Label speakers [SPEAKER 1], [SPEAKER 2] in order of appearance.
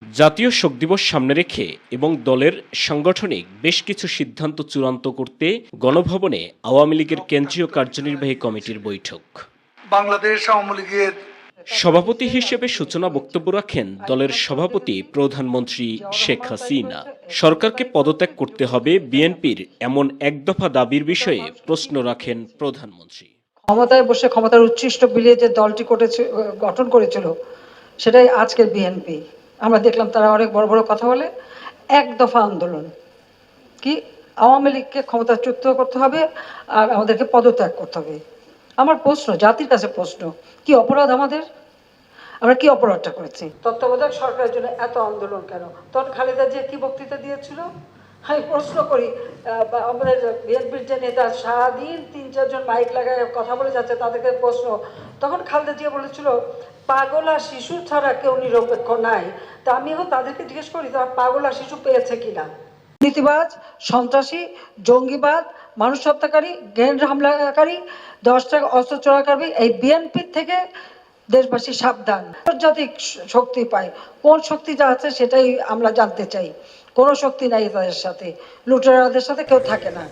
[SPEAKER 1] জাতীয় শোক দিবস সামনে রেখে এবং দলের সাংগঠনিক বেশ কিছু সিদ্ধান্ত চূড়ান্ত করতে গণভবনে আওয়ামী লীগের কেন্দ্রীয় কার্যনির্বাহী কমিটির বৈঠক।
[SPEAKER 2] বাংলাদেশ আওয়ামী লীগের
[SPEAKER 1] সভাপতি হিসেবে সূচনা বক্তব্য রাখেন দলের সভাপতি প্রধানমন্ত্রী শেখ হাসিনা। সরকারকে পদত্যাগ করতে হবে বিএনপির এমন এক দফা দাবির বিষয়ে প্রশ্ন রাখেন প্রধানমন্ত্রী।
[SPEAKER 3] ক্ষমতায় বসে ক্ষমতার উচ্ছিষ্ট বিলিয়ে যে দলটি গঠন করেছিল সেটাই আজকের বিএনপি। আমরা দেখলাম তারা অনেক বড় বড় কথা বলে। এক দফা আন্দোলন কি, আওয়ামী লীগকে ক্ষমতাচ্যুত করতে হবে আর আমাদেরকে পদত্যাগ করতে হবে। আমার প্রশ্ন, জাতির কাছে প্রশ্ন, কি অপরাধ আমাদের? আমরা কি অপরাধটা করেছি? তত্ত্বাবধায়ক সরকারের জন্য এত আন্দোলন কেন? তখন খালেদা জিয়া কি বক্তৃতা দিয়েছিল? আমি প্রশ্ন করি, আমাদের বিএনপির যে নেতা সারাদিন ৩-৪ জন মাইক লাগায় কথা বলে যাচ্ছে, তাদেরকে প্রশ্ন, তখন খালেদা জিয়া বলেছিল পাগল আর শিশু ছাড়া কেউ নিরপেক্ষ নাই। তা আমিও তাদেরকে জিজ্ঞেস করি, তারা পাগল আর শিশু পেয়েছে কিনা? দুর্নীতিবাজ, সন্ত্রাসী, জঙ্গিবাদ, মানুষ হত্যাকারী, গ্রেনেড হামলাকারী, 10 টাকা অস্ত্র চোরাকারী, এই বিএনপির থেকে দেশবাসী সাবধান। আন্তর্জাতিক শক্তি পায়, কোন শক্তিটা আছে সেটাই আমরা জানতে চাই। কোনো শক্তি নাই তাদের সাথে, লুটেরাদের সাথে কেউ থাকে না।